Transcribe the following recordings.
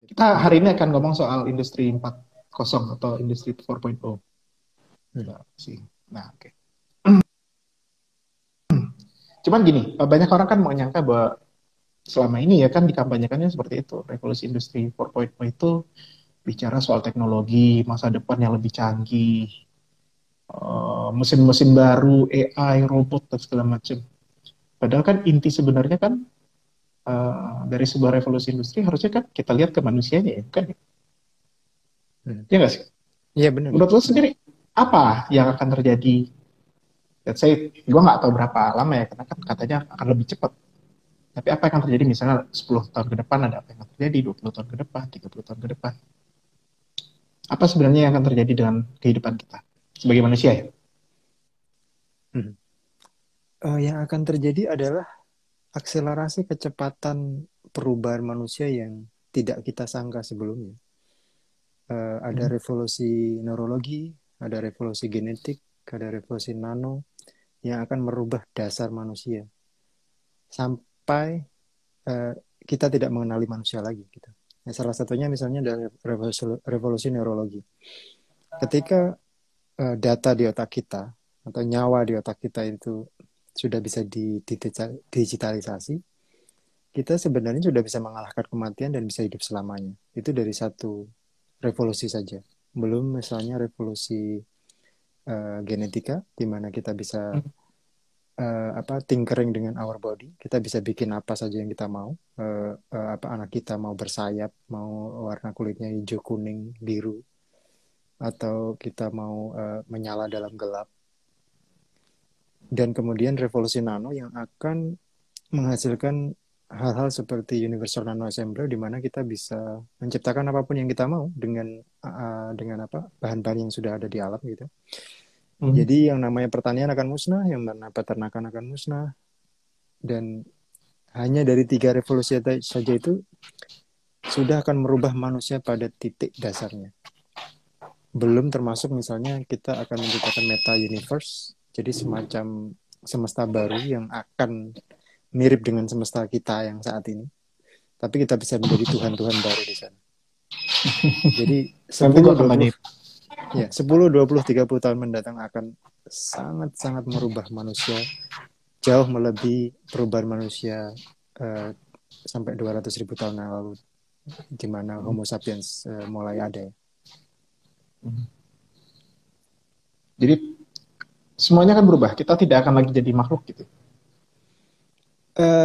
Kita hari ini akan ngomong soal industri 4.0 atau industri 4.0. Hmm. Nah, sih. Nah, oke. Cuman gini, banyak orang kan menyangka bahwa selama ini ya kan dikampanyekannya seperti itu. Revolusi industri 4.0 itu bicara soal teknologi, masa depan yang lebih canggih, mesin-mesin baru, AI, robot, dan segala macam. Padahal kan inti sebenarnya kan dari sebuah revolusi industri harusnya kan kita lihat ke manusianya ya, kan? Hmm. Ya nggak sih? Iya benar. Menurut lo sendiri, apa yang akan terjadi? Let's say, gue nggak tahu berapa lama ya, karena kan katanya akan lebih cepat. Tapi apa yang akan terjadi misalnya 10 tahun ke depan, ada apa yang akan terjadi 20 tahun ke depan, 30 tahun ke depan. Apa sebenarnya yang akan terjadi dengan kehidupan kita sebagai manusia ya? Hmm. Yang akan terjadi adalah akselerasi kecepatan perubahan manusia yang tidak kita sangka sebelumnya. Ada Mhm. revolusi neurologi, ada revolusi genetik, ada revolusi nano yang akan merubah dasar manusia sampai eh, kita tidak mengenali manusia lagi gitu. Nah, salah satunya misalnya dari revolusi neurologi. Ketika data di otak kita atau nyawa di otak kita itu sudah bisa digitalisasi, kita sebenarnya sudah bisa mengalahkan kematian dan bisa hidup selamanya. Itu dari satu revolusi saja. Belum misalnya revolusi genetika, di mana kita bisa tinkering dengan our body. Kita bisa bikin apa saja yang kita mau. Anak kita mau bersayap, mau warna kulitnya hijau, kuning, biru, atau kita mau menyala dalam gelap. Dan kemudian revolusi nano yang akan menghasilkan hal-hal seperti Universal Nano Assembler di mana kita bisa menciptakan apapun yang kita mau dengan apa bahan-bahan yang sudah ada di alam gitu. Mhm. Jadi yang namanya pertanian akan musnah, yang mana peternakan akan musnah, dan hanya dari tiga revolusi saja itu sudah akan merubah manusia pada titik dasarnya. Belum termasuk misalnya kita akan menciptakan meta universe, jadi semacam semesta baru yang akan mirip dengan semesta kita yang saat ini. Tapi kita bisa menjadi Tuhan-Tuhan baru di sana. Jadi Nanti 10, gue akan 20, tanya. ya 10, 20, 30 tahun mendatang akan sangat-sangat merubah manusia, jauh melebihi perubahan manusia eh, sampai 200.000 tahun yang lalu, di mana Homo sapiens mulai ada. Jadi semuanya akan berubah. Kita tidak akan lagi jadi makhluk gitu.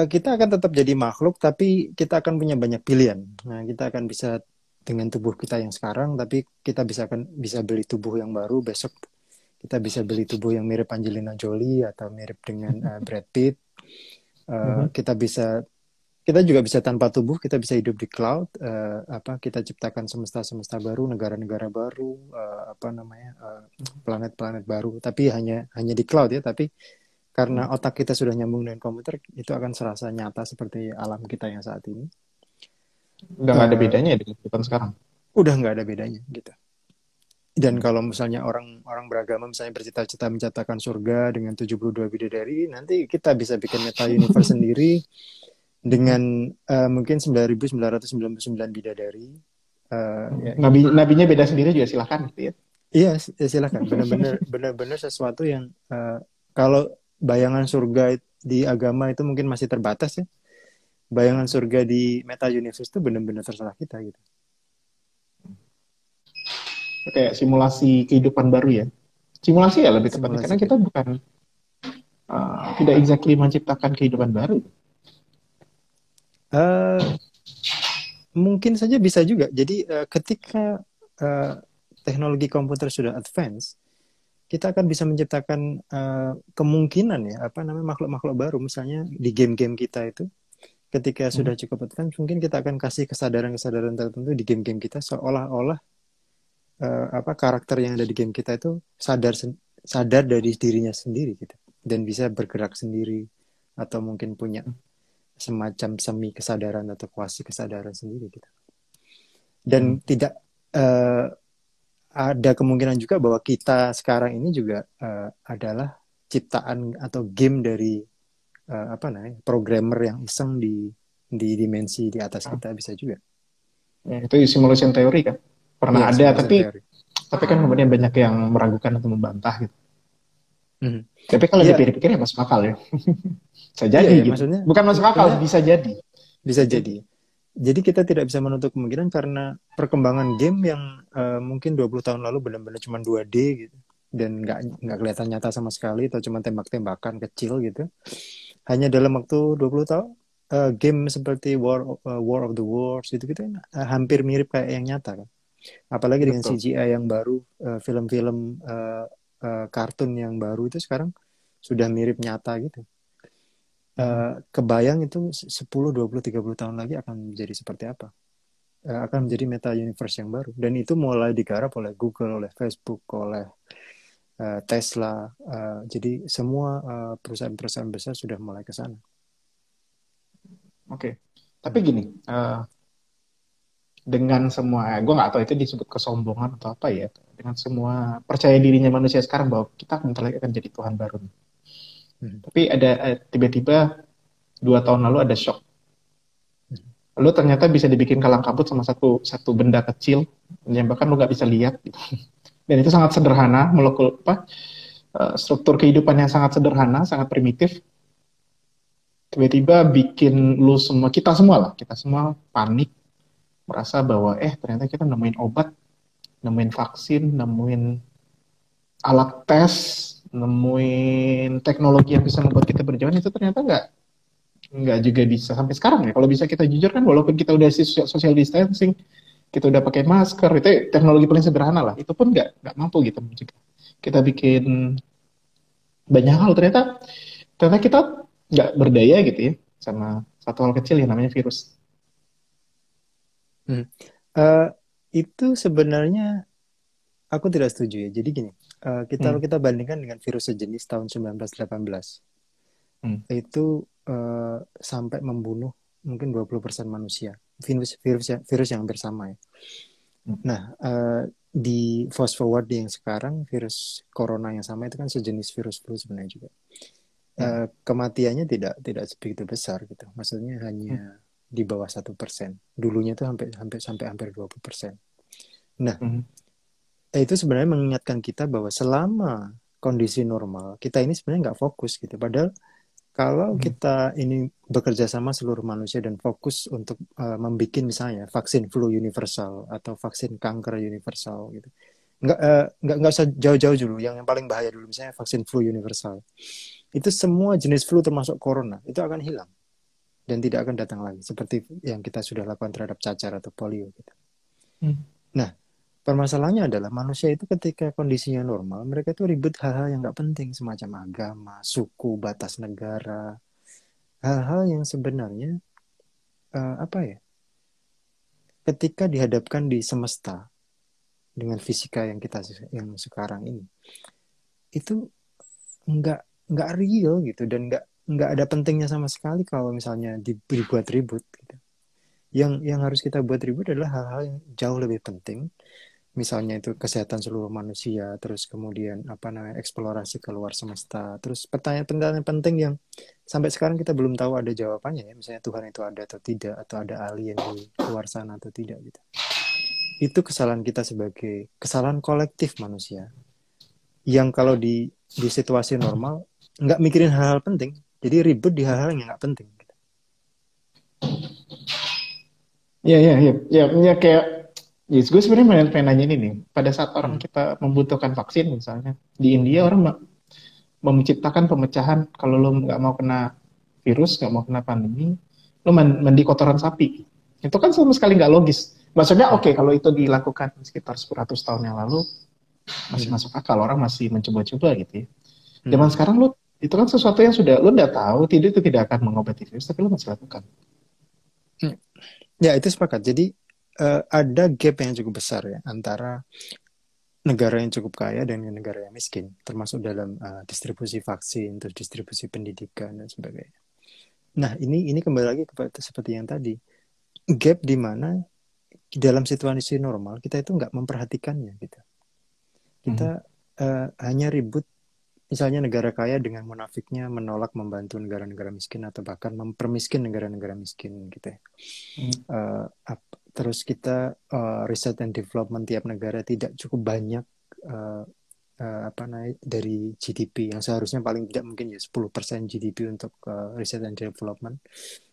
Kita akan tetap jadi makhluk, tapi kita akan punya banyak pilihan. Nah, kita akan bisa dengan tubuh kita yang sekarang, tapi kita bisa beli tubuh yang baru besok. Kita bisa beli tubuh yang mirip Angelina Jolie atau mirip dengan Brad Pitt. Mhm. Kita juga bisa tanpa tubuh, kita bisa hidup di cloud. Kita ciptakan semesta-semesta baru, negara-negara baru, planet-planet baru. Tapi hanya di cloud ya. Tapi karena otak kita sudah nyambung dengan komputer, itu akan serasa nyata seperti alam kita yang saat ini. Udah nggak ada Eh, bedanya ya dengan kehidupan sekarang. udah nggak ada bedanya gitu. Dan kalau misalnya orang beragama misalnya bercita-cita mencatatkan surga dengan 72 bidadari, nanti kita bisa bikin meta universe sendiri Mhm. dengan mungkin 9.999 bidadari. Ya, Nabinya beda sendiri juga silahkan gitu ya. iya, silakan. Benar-benar sesuatu yang kalau bayangan surga di agama itu mungkin masih terbatas ya. Bayangan surga di meta universe itu benar-benar terserah kita gitu. Kayak simulasi kehidupan baru ya. Simulasi ya lebih tepatnya Simulasi karena kita gitu. bukan tidak exactly menciptakan kehidupan baru. Eh, Mungkin saja bisa juga. Jadi ketika eh, teknologi komputer sudah advance, kita akan bisa menciptakan kemungkinan ya apa namanya makhluk-makhluk baru. Misalnya di game-game kita itu, ketika sudah Mhm. cukup advance, mungkin kita akan kasih kesadaran-kesadaran tertentu di game-game kita seolah-olah karakter yang ada di game kita itu sadar dari dirinya sendiri gitu dan bisa bergerak sendiri atau mungkin punya semacam semi kesadaran atau kuasi kesadaran sendiri gitu. Dan Mhm. tidak eh, ada kemungkinan juga bahwa kita sekarang ini juga adalah ciptaan atau game dari programmer yang iseng di dimensi di atas kita bisa juga. Ya, itu simulation teori kan. Pernah Ya, ada, simulation tapi theory. kan kemudian banyak yang meragukan atau membantah gitu. Mhm. Tapi kalau Ya, dipikir-pikir ya masuk akal ya. Bisa iya jadi ya, gitu. maksudnya Bukan masuk akal, untungnya bisa jadi. Bisa bisa jadi. jadi. Jadi kita tidak bisa menutup kemungkinan karena perkembangan game yang mungkin 20 tahun lalu benar-benar cuma 2D gitu dan nggak kelihatan nyata sama sekali atau cuma tembak-tembakan kecil gitu. Hanya dalam waktu 20 tahun game seperti War of the Worlds gitu gitu kan hampir mirip kayak yang nyata kan. Apalagi dengan Betul. CGI yang baru, film-film kartun yang baru itu sekarang sudah mirip nyata gitu. Mhm. Kebayang itu 10, 20, 30 tahun lagi akan menjadi seperti apa? Akan menjadi meta universe yang baru. Dan itu mulai digarap oleh Google, oleh Facebook, oleh Tesla. Jadi semua perusahaan-perusahaan besar sudah mulai ke sana. Oke. Tapi Hmm. gini, dengan semua, gue nggak tahu itu disebut kesombongan atau apa ya, dengan semua percaya dirinya manusia sekarang bahwa kita bentar lagi akan jadi Tuhan baru. Hmm. Tapi ada tiba-tiba 2 tahun lalu ada shock. Hmm. Lalu ternyata bisa dibikin kalang kabut sama satu satu benda kecil yang bahkan lu nggak bisa lihat. Gitu. Dan itu sangat sederhana, molekul apa, struktur kehidupan yang sangat sederhana, sangat primitif. Tiba-tiba bikin lu semua, kita semua panik, merasa bahwa ternyata kita nemuin obat, nemuin vaksin, nemuin alat tes, nemuin teknologi yang bisa membuat kita berjalan, itu ternyata nggak juga bisa sampai sekarang ya. Kalau bisa kita jujur kan, walaupun kita udah social distancing, kita udah pakai masker, itu teknologi paling sederhana lah. Itu pun nggak mampu gitu mencegah. Kita bikin banyak hal, ternyata kita nggak berdaya gitu ya sama satu hal kecil yang namanya virus. Hmm. Eh, itu sebenarnya aku tidak setuju ya. Jadi gini, kalau Hmm. kita bandingkan dengan virus sejenis tahun 1918, Hmm. itu sampai membunuh mungkin 20% manusia. Virus yang hampir sama ya. Hmm. Nah, di fast forward yang sekarang virus corona yang sama itu kan sejenis virus flu sebenarnya juga. Hmm. Kematiannya tidak sebegitu besar gitu. Maksudnya Hmm. hanya di bawah 1%. Dulunya itu hampir 20%. Nah, Hmm. itu sebenarnya mengingatkan kita bahwa selama kondisi normal kita ini sebenarnya nggak fokus gitu. Padahal kalau Hmm. kita ini bekerja sama seluruh manusia dan fokus untuk membuat misalnya vaksin flu universal atau vaksin kanker universal gitu, nggak usah jauh-jauh dulu. Yang paling bahaya dulu misalnya vaksin flu universal. Itu semua jenis flu termasuk corona itu akan hilang dan tidak akan datang lagi seperti yang kita sudah lakukan terhadap cacar atau polio gitu. Hmm. Nah, permasalahannya adalah manusia itu ketika kondisinya normal, mereka itu ribut hal-hal yang nggak penting semacam agama, suku, batas negara, hal-hal yang sebenarnya apa ya? Ketika dihadapkan di semesta dengan fisika yang sekarang ini, itu nggak nggak real gitu dan nggak ada pentingnya sama sekali kalau misalnya dibuat ribut gitu. Yang harus kita buat ribut adalah hal-hal yang jauh lebih penting, misalnya itu kesehatan seluruh manusia, terus kemudian apa namanya eksplorasi keluar semesta, terus pertanyaan-pertanyaan penting yang sampai sekarang kita belum tahu ada jawabannya ya, misalnya Tuhan itu ada atau tidak, atau ada alien di luar sana atau tidak gitu. Itu kesalahan kita sebagai kesalahan kolektif manusia yang kalau di situasi normal nggak mikirin hal-hal penting, jadi ribut di hal-hal yang nggak penting. Iya, iya, iya. Ya, ya kayak, yes, gue sebenarnya pengen nanya ini nih. Pada saat orang Hmm. kita membutuhkan vaksin misalnya, di India orang menciptakan pemecahan, kalau lo nggak mau kena virus, nggak mau kena pandemi, lo mandi kotoran sapi. Itu kan sama sekali nggak logis. Maksudnya Hmm. oke, kalau itu dilakukan sekitar 100 tahun yang lalu, masih Hmm. masuk akal, orang masih mencoba-coba gitu ya. Zaman Hmm. sekarang lo, itu kan sesuatu yang sudah lo udah tahu, itu tidak akan mengobati virus, tapi lo masih lakukan. Hmm. Ya itu sepakat. Jadi ada gap yang cukup besar ya antara negara yang cukup kaya dan negara yang miskin, termasuk dalam distribusi vaksin, terus distribusi pendidikan dan sebagainya. Nah ini kembali lagi kepada seperti yang tadi, gap di mana dalam situasi normal kita itu nggak memperhatikannya gitu. Kita Hmm. hanya ribut misalnya negara kaya dengan munafiknya menolak membantu negara-negara miskin atau bahkan mempermiskin negara-negara miskin gitu ya. Hmm. Terus kita riset and development tiap negara tidak cukup banyak uh, apa naik dari GDP yang seharusnya paling tidak mungkin ya 10% GDP untuk riset and development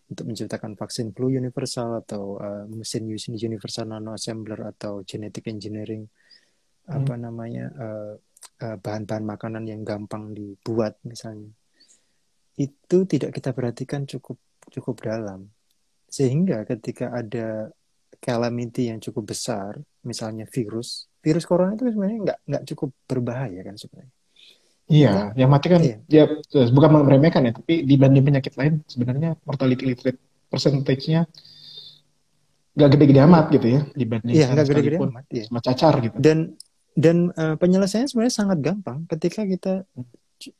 untuk menciptakan vaksin flu universal atau mesin universal nano assembler atau genetic engineering Hmm. apa namanya bahan-bahan makanan yang gampang dibuat misalnya itu tidak kita perhatikan cukup cukup dalam sehingga ketika ada calamity yang cukup besar misalnya virus corona itu sebenarnya nggak cukup berbahaya kan sebenarnya Iya, kita yang mati kan iya ya bukan meremehkan ya, tapi dibanding penyakit lain sebenarnya mortality rate percentage-nya nggak gede-gede amat gitu ya dibanding iya sana nggak gede-gede sekalipun amat ya sama cacar gitu. dan penyelesaiannya sebenarnya sangat gampang ketika kita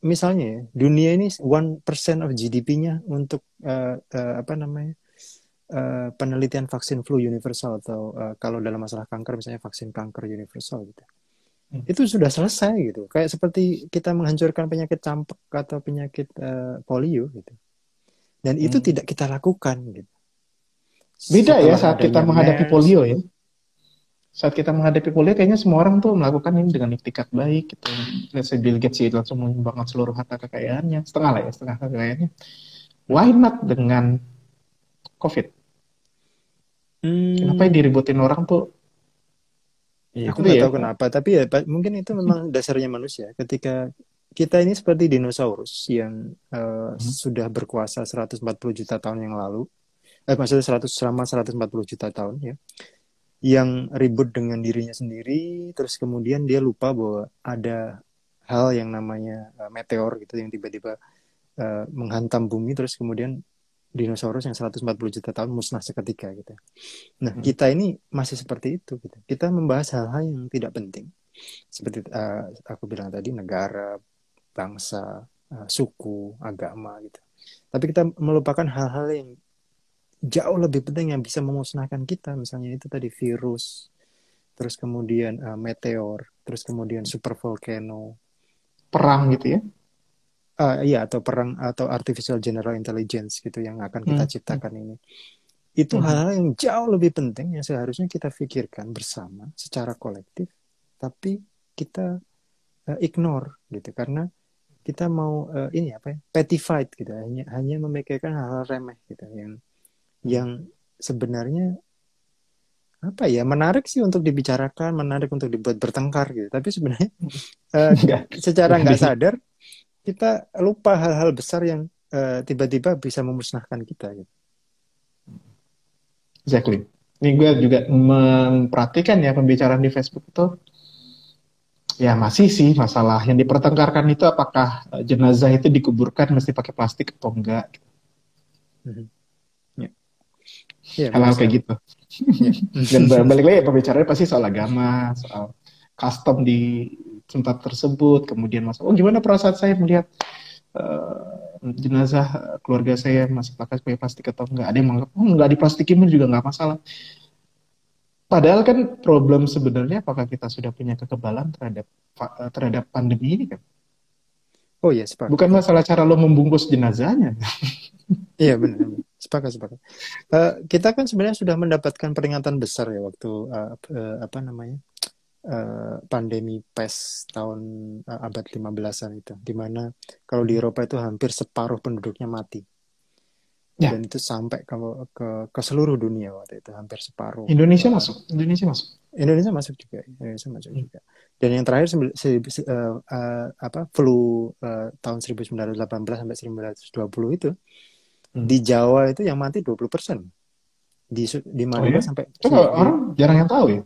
misalnya ya, dunia ini 1% of GDP-nya untuk apa namanya penelitian vaksin flu universal atau kalau dalam masalah kanker misalnya vaksin kanker universal gitu. Hmm. Itu sudah selesai gitu. Kayak seperti kita menghancurkan penyakit campak atau penyakit polio gitu. Dan itu Hmm. tidak kita lakukan gitu. Beda ya Setelah saat kita adanya menghadapi MERS, polio ya. Saat kita menghadapi polio kayaknya semua orang tuh melakukan ini dengan iktikat baik gitu. Let's say Bill Gates itu langsung menyumbangkan seluruh harta kekayaannya, setengah lah ya, setengah kekayaannya. Why not dengan COVID? Kenapa yang hmm, diributin orang tuh? Ya aku itu nggak ya. tahu kenapa, tapi ya mungkin itu memang dasarnya manusia. Ketika kita ini seperti dinosaurus yang sudah berkuasa 140 juta tahun yang lalu, maksudnya 100 selama 140 juta tahun ya, yang ribut dengan dirinya sendiri, terus kemudian dia lupa bahwa ada hal yang namanya meteor gitu yang tiba-tiba menghantam bumi, terus kemudian dinosaurus yang 140 juta tahun musnah seketika gitu. Nah, kita ini masih seperti itu gitu. Kita membahas hal-hal yang tidak penting. Seperti aku bilang tadi, negara, bangsa, suku, agama gitu. Tapi kita melupakan hal-hal yang jauh lebih penting yang bisa memusnahkan kita. Misalnya itu tadi virus, terus kemudian meteor, terus kemudian supervolcano, Perang gitu ya. iya atau perang atau artificial general intelligence gitu yang akan kita Hmm. Hmm. ciptakan ini. Itu Hmm. hal-hal yang jauh lebih penting yang seharusnya kita pikirkan bersama secara kolektif, tapi kita ignore gitu karena kita mau ini apa ya, petified gitu, hanya memikirkan hal-hal remeh gitu yang sebenarnya apa ya menarik sih untuk dibicarakan, menarik untuk dibuat bertengkar gitu, tapi sebenarnya uh, Enggak. secara nggak sadar kita lupa hal-hal besar yang tiba-tiba bisa memusnahkan kita gitu. Exactly. Ini gue juga memperhatikan ya pembicaraan di Facebook itu. Ya masih sih masalah yang dipertengkarkan itu apakah jenazah itu dikuburkan mesti pakai plastik atau enggak. Mhm. Ya, ya benar Hal-hal kayak sekali. gitu. Ya. Dan balik lagi ya pembicaranya pasti soal agama, soal custom di tempat tersebut, kemudian masalah, oh gimana perasaan saya melihat jenazah keluarga saya masih pakai plastik atau enggak. Ada yang menganggap, oh enggak diplastikin juga enggak masalah. Padahal kan problem sebenarnya apakah kita sudah punya kekebalan terhadap pandemi ini kan? Oh ya, sepakat, Bukan sepakat. masalah cara lo membungkus jenazahnya. Iya benar, benar. Sepakat, sepakat. Kita kan sebenarnya sudah mendapatkan peringatan besar ya waktu apa namanya pandemi pes tahun abad 15-an itu, di mana kalau di Eropa itu hampir separuh penduduknya mati Ya, dan itu sampai ke seluruh dunia waktu itu hampir separuh. Indonesia masuk. Indonesia masuk. Indonesia masuk juga, Indonesia masuk juga. Dan yang terakhir apa flu tahun 1918 sampai 1920 itu Hmm. di Jawa itu yang mati 20%. Di Oh Madura ya? sampai Itu ya orang jarang yang tahu ya.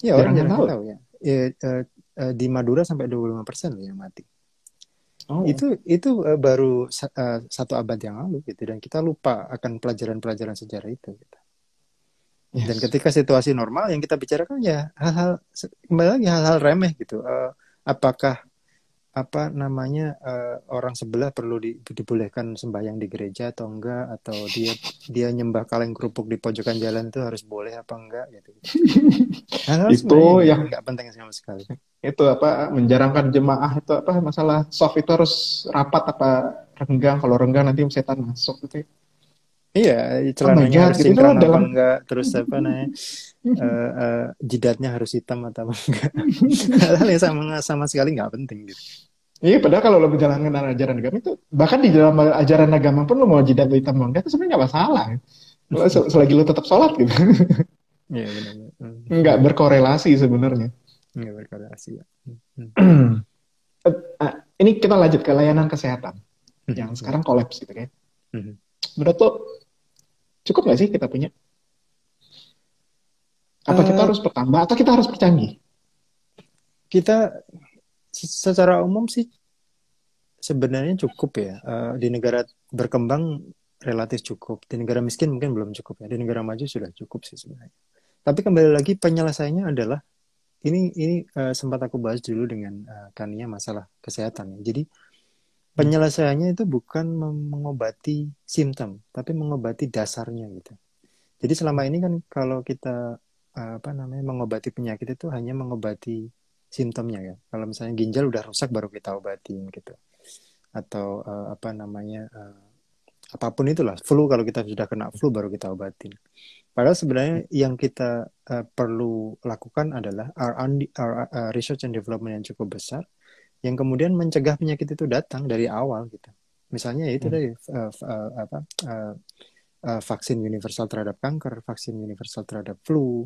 ya orang Jarang yang jarang tahu. yang tahu ya. Di Madura sampai 25% loh yang mati. Oh, Itu baru satu abad yang lalu gitu dan kita lupa akan pelajaran-pelajaran sejarah itu gitu. Dan yes. ketika situasi normal yang kita bicarakan ya hal-hal kembali lagi hal-hal remeh gitu. Apakah apa namanya orang sebelah perlu dibolehkan sembahyang di gereja atau enggak, atau dia dia nyembah kaleng kerupuk di pojokan jalan itu harus boleh apa enggak gitu. Hal-hal Itu sebenarnya yang yang nggak penting sama sekali. itu apa menjarangkan jemaah itu apa masalah soft itu harus rapat apa renggang, kalau renggang nanti setan masuk gitu. Iya, Oh my celananya god harus gitu itu cingkrang apa dalam enggak, terus apa namanya jidatnya harus hitam atau enggak. Hal-hal yang sama sama sekali nggak penting gitu. iya padahal kalau lo menjalankan ajaran agama itu bahkan di dalam ajaran agama pun lo mau jidat lo hitam mau enggak itu sebenarnya nggak masalah. Selagi lo tetap sholat gitu. Iya benar-benar. Nggak berkorelasi sebenarnya. Nggak berkorelasi ya. Hmm. Ini kita lanjut ke layanan kesehatan yang Hmm. sekarang kolaps gitu kan. Hmm. Menurut lo cukup nggak sih kita punya? Apa kita Eh, harus bertambah atau kita harus bercanggih? kita secara umum sih sebenarnya cukup ya. Di negara berkembang relatif cukup. Di negara miskin mungkin belum cukup ya. Di negara maju sudah cukup sih sebenarnya. Tapi kembali lagi penyelesaiannya adalah ini sempat aku bahas dulu dengan Kania masalah kesehatan ya. Jadi Hmm. penyelesaiannya itu bukan mengobati simptom, tapi mengobati dasarnya gitu. Jadi selama ini kan kalau kita apa namanya mengobati penyakit itu hanya mengobati simptomnya ya. Kalau misalnya ginjal udah rusak baru kita obatin gitu. Atau apa namanya apapun itulah, flu kalau kita sudah kena flu baru kita obatin. Padahal sebenarnya yang kita perlu lakukan adalah research and development yang cukup besar, yang kemudian mencegah penyakit itu datang dari awal gitu. Misalnya ya itu Hmm. dari apa vaksin universal terhadap kanker, vaksin universal terhadap flu,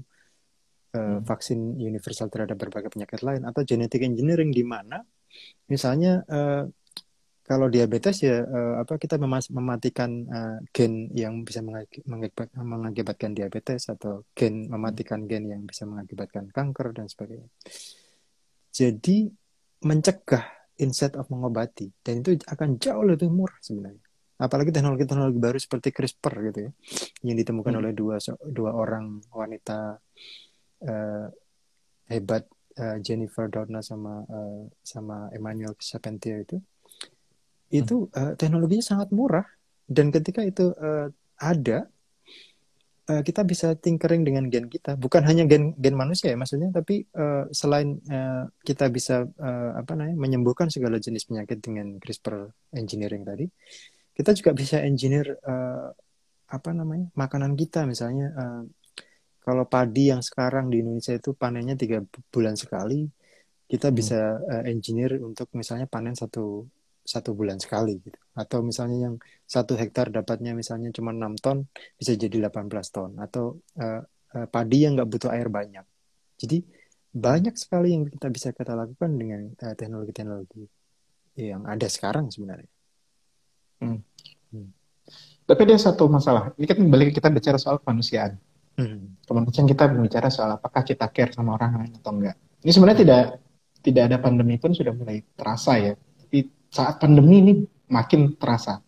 Hmm. vaksin universal terhadap berbagai penyakit lain, atau genetic engineering di mana misalnya kalau diabetes ya apa kita mematikan gen yang bisa mengakibatkan diabetes, atau gen mematikan gen yang bisa mengakibatkan kanker dan sebagainya. Jadi mencegah instead of mengobati, dan itu akan jauh lebih murah sebenarnya. Apalagi teknologi-teknologi baru seperti CRISPR gitu ya, yang ditemukan Hmm. oleh dua orang wanita eh, hebat, Jennifer Doudna sama Emmanuel Charpentier Hmm. itu teknologinya sangat murah, dan ketika itu ada kita bisa tinkering dengan gen kita, bukan hanya gen gen manusia ya maksudnya, tapi selain kita bisa apa namanya menyembuhkan segala jenis penyakit dengan CRISPR engineering tadi, kita juga bisa engineer apa namanya makanan kita. Misalnya kalau padi yang sekarang di Indonesia itu panennya 3 bulan sekali, kita Hmm. bisa engineer untuk misalnya panen satu satu bulan sekali gitu. Atau misalnya yang 1 hektar dapatnya misalnya cuma 6 ton bisa jadi 18 ton. Atau padi yang nggak butuh air banyak. Jadi Hmm. banyak sekali yang kita lakukan dengan teknologi-teknologi yang ada sekarang sebenarnya. Hmm. Hmm. Tapi ada satu masalah. Ini kan balik kita bicara soal kemanusiaan. Hmm. Kemanusiaan kita berbicara soal apakah kita care sama orang lain atau enggak. Ini sebenarnya Hmm. tidak ada pandemi pun sudah mulai terasa ya. Tapi saat pandemi ini makin terasa.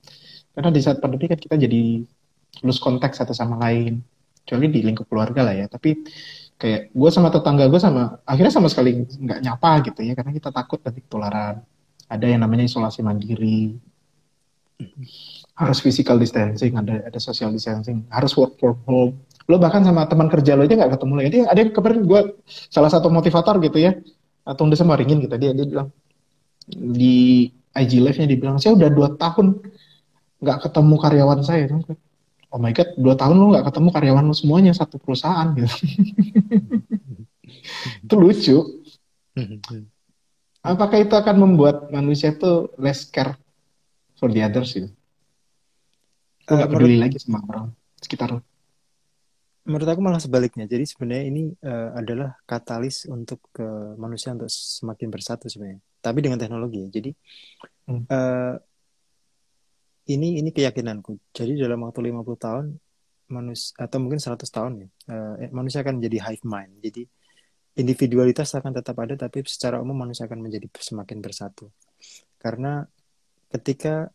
Karena di saat pandemi kan kita jadi lose contact satu sama lain. Kecuali di lingkup keluarga lah ya. Tapi kayak gue sama tetangga gue sama akhirnya sama sekali nggak nyapa gitu ya karena kita takut nanti ketularan. Ada yang namanya isolasi mandiri, harus physical distancing, ada social distancing, harus work from home. Lo bahkan sama teman kerja lo aja nggak ketemu lagi. Ada yang kemarin gue salah satu motivator gitu ya, atau udah sama ringin gitu dia bilang di IG live-nya dibilang saya udah 2 tahun nggak ketemu karyawan saya. Oh my god, 2 tahun lo nggak ketemu karyawan lo semuanya satu perusahaan gitu. Itu lucu. Apakah itu akan membuat manusia itu less care for the others gitu? Lo nggak peduli Menurut lagi sama orang sekitar lo. menurut aku malah sebaliknya. Jadi sebenarnya ini adalah katalis untuk manusia untuk semakin bersatu sebenarnya. Tapi dengan teknologi. Jadi Hmm. eh, ini keyakinanku. Jadi dalam waktu 50 tahun manusia, atau mungkin 100 tahun ya, manusia akan menjadi hive mind. Jadi individualitas akan tetap ada, tapi secara umum manusia akan menjadi semakin bersatu. Karena ketika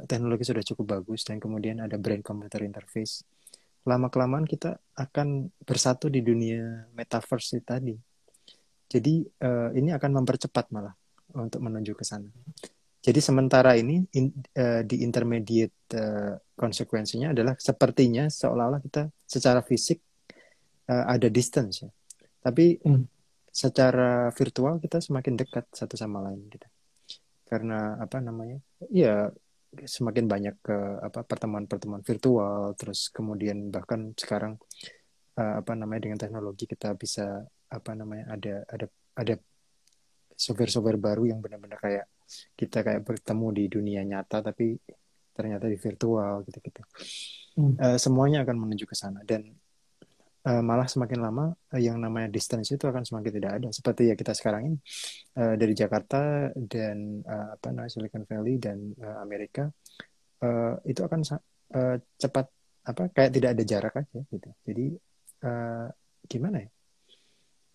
teknologi sudah cukup bagus dan kemudian ada brain computer interface, lama kelamaan kita akan bersatu di dunia metaverse tadi. Jadi ini akan mempercepat malah. untuk menuju ke sana. Jadi sementara ini di intermediate konsekuensinya adalah sepertinya seolah-olah kita secara fisik ada distance ya. Tapi Hmm. secara virtual kita semakin dekat satu sama lain gitu. Karena apa namanya? Ya semakin banyak ke pertemuan-pertemuan virtual, terus kemudian bahkan sekarang apa namanya dengan teknologi kita bisa apa namanya ada software-software baru yang benar-benar kayak kita kayak bertemu di dunia nyata tapi ternyata di virtual gitu-gitu. Hmm. Semuanya akan menuju ke sana dan malah semakin lama yang namanya distance itu akan semakin tidak ada. Seperti ya kita sekarang ini dari Jakarta dan apa namanya Silicon Valley dan Amerika itu akan cepat apa kayak tidak ada jarak aja gitu. Jadi gimana ya?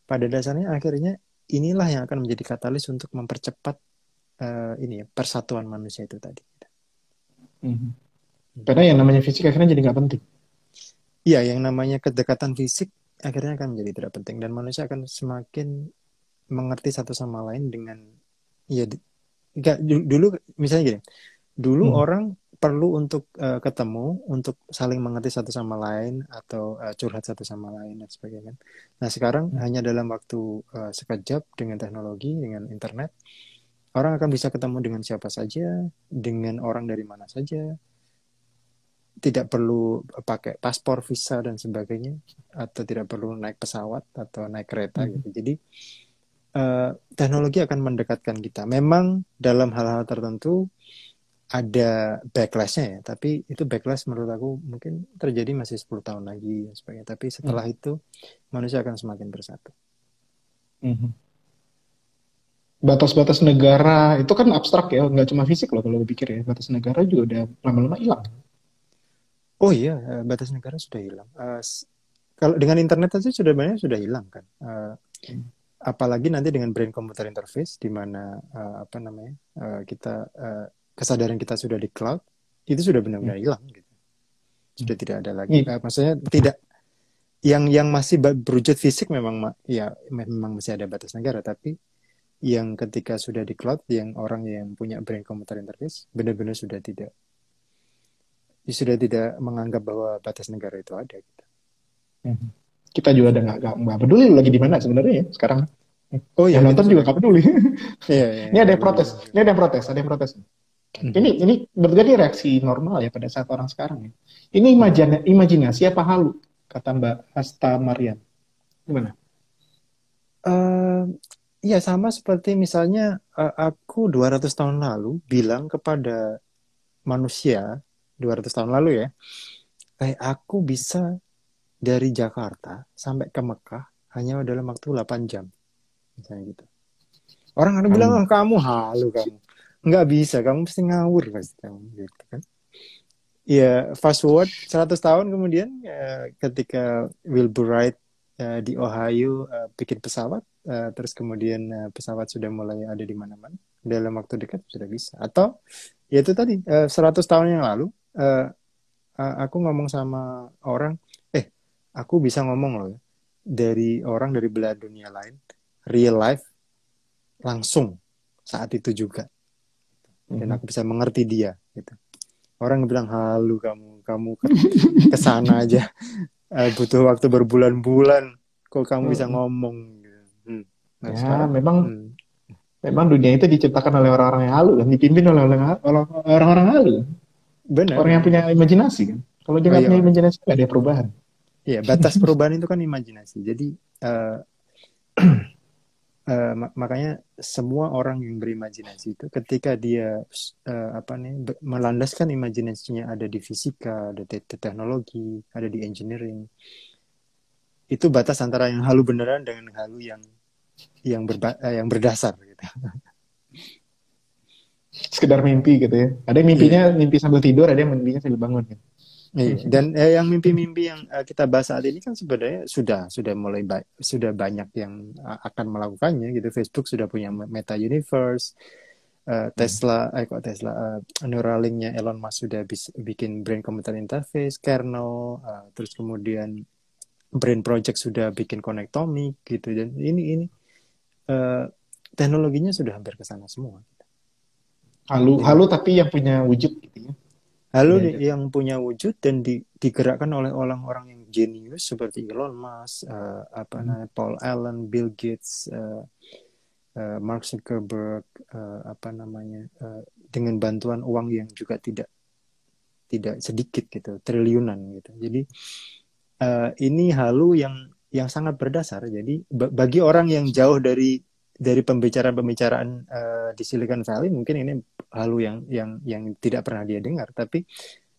Pada dasarnya akhirnya inilah yang akan menjadi katalis untuk mempercepat ini ya persatuan manusia itu tadi. Hmm. Karena yang namanya fisik akhirnya jadi nggak penting. Iya, yang namanya kedekatan fisik akhirnya akan menjadi tidak penting dan manusia akan semakin mengerti satu sama lain dengan ya dulu misalnya gini, dulu Hmm. orang perlu untuk ketemu untuk saling mengerti satu sama lain atau curhat satu sama lain dan sebagainya. Nah, sekarang Hmm. hanya dalam waktu sekejap dengan teknologi, dengan internet, orang akan bisa ketemu dengan siapa saja, dengan orang dari mana saja, tidak perlu pakai paspor, visa dan sebagainya, atau tidak perlu naik pesawat atau naik kereta Hmm. gitu. Jadi teknologi akan mendekatkan kita. Memang dalam hal-hal tertentu ada backlash-nya ya, tapi itu backlash menurut aku mungkin terjadi masih 10 tahun lagi dan sebagainya. Tapi setelah Hmm. itu manusia akan semakin bersatu. Hmm. Batas-batas negara itu kan abstrak ya, nggak cuma fisik loh kalau pikir ya. Batas negara juga udah lama-lama hilang. Oh iya, batas negara sudah hilang. Kalau dengan internet saja sudah banyak sudah hilang kan. Hmm. Apalagi nanti dengan brain computer interface di mana apa namanya kita kesadaran kita sudah di cloud itu sudah Hmm. benar-benar hilang gitu. Hmm. Sudah tidak ada lagi. Nih, Maksudnya tidak yang masih berwujud fisik memang ya memang masih ada batas negara tapi yang ketika sudah di cloud yang orang yang punya brain computer interface benar-benar sudah tidak menganggap bahwa batas negara itu ada gitu. hmm. Kita juga udah nggak peduli lagi di mana sebenarnya ya sekarang. Oh Yang ya kita nonton juga sudah nggak peduli. iya ya, Ini ada nggak yang peduli. protes, ini ada yang protes, ada yang protes. Mhm. Ini berarti reaksi normal ya pada saat orang sekarang ya. Ini Mhm. imajinasi apa halu? Kata Mbak Hasta Marian. Gimana? Eh, ya sama seperti misalnya aku 200 tahun lalu bilang kepada manusia 200 tahun lalu ya, aku bisa dari Jakarta sampai ke Mekah hanya dalam waktu 8 jam misalnya gitu. Orang akan bilang, Halu. oh, kamu halu kamu. Nggak bisa, kamu pasti ngawur pasti kamu gitu kan. Ya, fast forward 100 tahun kemudian ketika Wilbur Wright di Ohio bikin pesawat, terus kemudian pesawat sudah mulai ada di mana-mana. Dalam waktu dekat sudah bisa. Atau ya itu tadi 100 tahun yang lalu aku ngomong sama orang, aku bisa ngomong loh ya, dari orang dari belahan dunia lain, real life langsung saat itu juga. Dan Mhm. aku bisa mengerti dia gitu. Orang bilang halu kamu ke sana aja butuh waktu berbulan-bulan kok kamu bisa Mm-mm. ngomong gitu. Nah Ya, sekarang memang memang dunia itu diciptakan oleh orang-orang yang halu dan dipimpin oleh orang-orang halu. benar Orang yang benar punya imajinasi kan. Kalau dia oh nggak iya punya imajinasi nggak ada perubahan. iya batas perubahan itu kan imajinasi jadi uh, makanya semua orang yang berimajinasi itu ketika dia apa nih melandaskan imajinasinya ada di fisika ada di teknologi ada di engineering itu batas antara yang halu beneran dengan halu yang berdasar gitu. Sekedar mimpi gitu ya. Ada yang Iya, mimpinya mimpi sambil tidur, ada yang mimpinya sambil bangun kan. iya. Dan yang mimpi-mimpi yang kita bahas saat ini kan sebenarnya sudah mulai sudah banyak yang akan melakukannya gitu. Facebook sudah punya Meta Universe, Tesla, kok Tesla, Neuralink-nya Elon Musk sudah bikin brain computer interface, kernel, terus kemudian Brain Project sudah bikin connectomic gitu. Dan ini uh, teknologinya sudah hampir ke sana semua. Halu, Jadi halu tapi yang punya wujud gitu ya. lalu Tidak ada. yang punya wujud dan digerakkan oleh orang-orang yang jenius seperti Elon Musk, Hmm. Paul Allen, Bill Gates, Mark Zuckerberg, dengan bantuan uang yang juga tidak tidak sedikit gitu, triliunan gitu. Jadi ini halu yang sangat berdasar. Jadi bagi orang yang jauh dari pembicaraan-pembicaraan di Silicon Valley, mungkin ini halu yang tidak pernah dia dengar. Tapi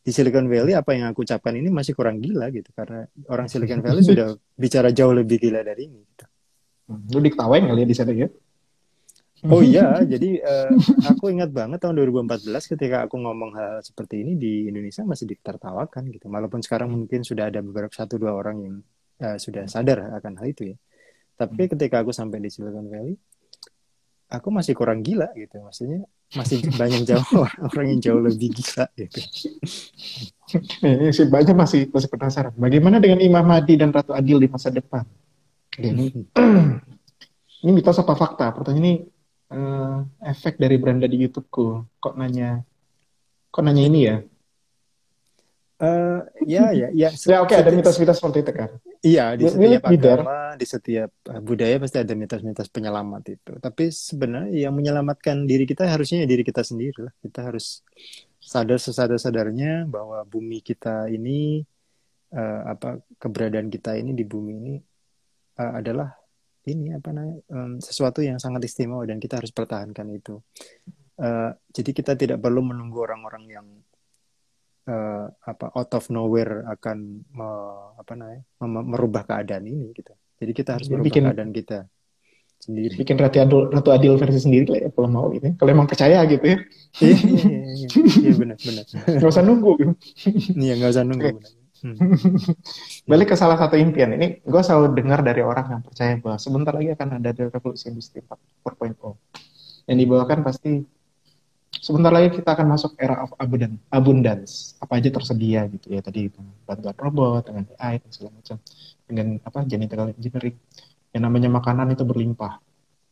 di Silicon Valley apa yang aku ucapkan ini masih kurang gila gitu, karena orang Silicon Valley sudah bicara jauh lebih gila dari ini gitu. Lu diketawain kali ya di sana ya. Oh iya, jadi aku ingat banget tahun 2014 ketika aku ngomong hal seperti ini di Indonesia masih ditertawakan gitu. Walaupun sekarang mungkin sudah ada beberapa satu dua orang yang sudah sadar akan hal itu ya. Tapi ketika aku sampai di Silicon Valley, aku masih kurang gila gitu. Maksudnya masih banyak jauh orang yang jauh lebih gila gitu. Nih, si banyak masih penasaran. Bagaimana dengan Imam Mahdi dan Ratu Adil di masa depan? Oke, ini mitos apa fakta? Pertanyaan ini eh, efek dari beranda di YouTubeku. Kok nanya ini ya? Ya, Ya oke, ada mitos-mitos seperti itu kan. iya, di Will setiap it be there? agama, di setiap budaya pasti ada mitos-mitos penyelamat itu. Tapi sebenarnya yang menyelamatkan diri kita harusnya ya diri kita sendiri lah. Kita harus sadar sesadar-sadarnya bahwa bumi kita ini, keberadaan kita ini di bumi ini adalah ini sesuatu yang sangat istimewa dan kita harus pertahankan itu. Jadi kita tidak perlu menunggu orang-orang yang out of nowhere akan merubah keadaan ini gitu. Jadi kita harus Jadi merubah bikin keadaan kita sendiri. bikin Ratu Adil versi sendiri lah ya kalau mau gitu ya. Kalau emang percaya gitu ya. Iya, iya, iya, iya, iya, benar, benar. Nggak usah nunggu gitu. Iya, nggak usah nunggu. Oke. Benar. Hmm. Balik ke salah satu impian. Ini gue selalu dengar dari orang yang percaya bahwa sebentar lagi akan ada revolusi industri 4.0. Yang dibawakan pasti sebentar lagi kita akan masuk era of abundance. Apa aja tersedia gitu ya. Tadi dengan bantuan robot, dengan AI, dan segala macam. Dengan apa genetical engineering. Yang namanya makanan itu berlimpah.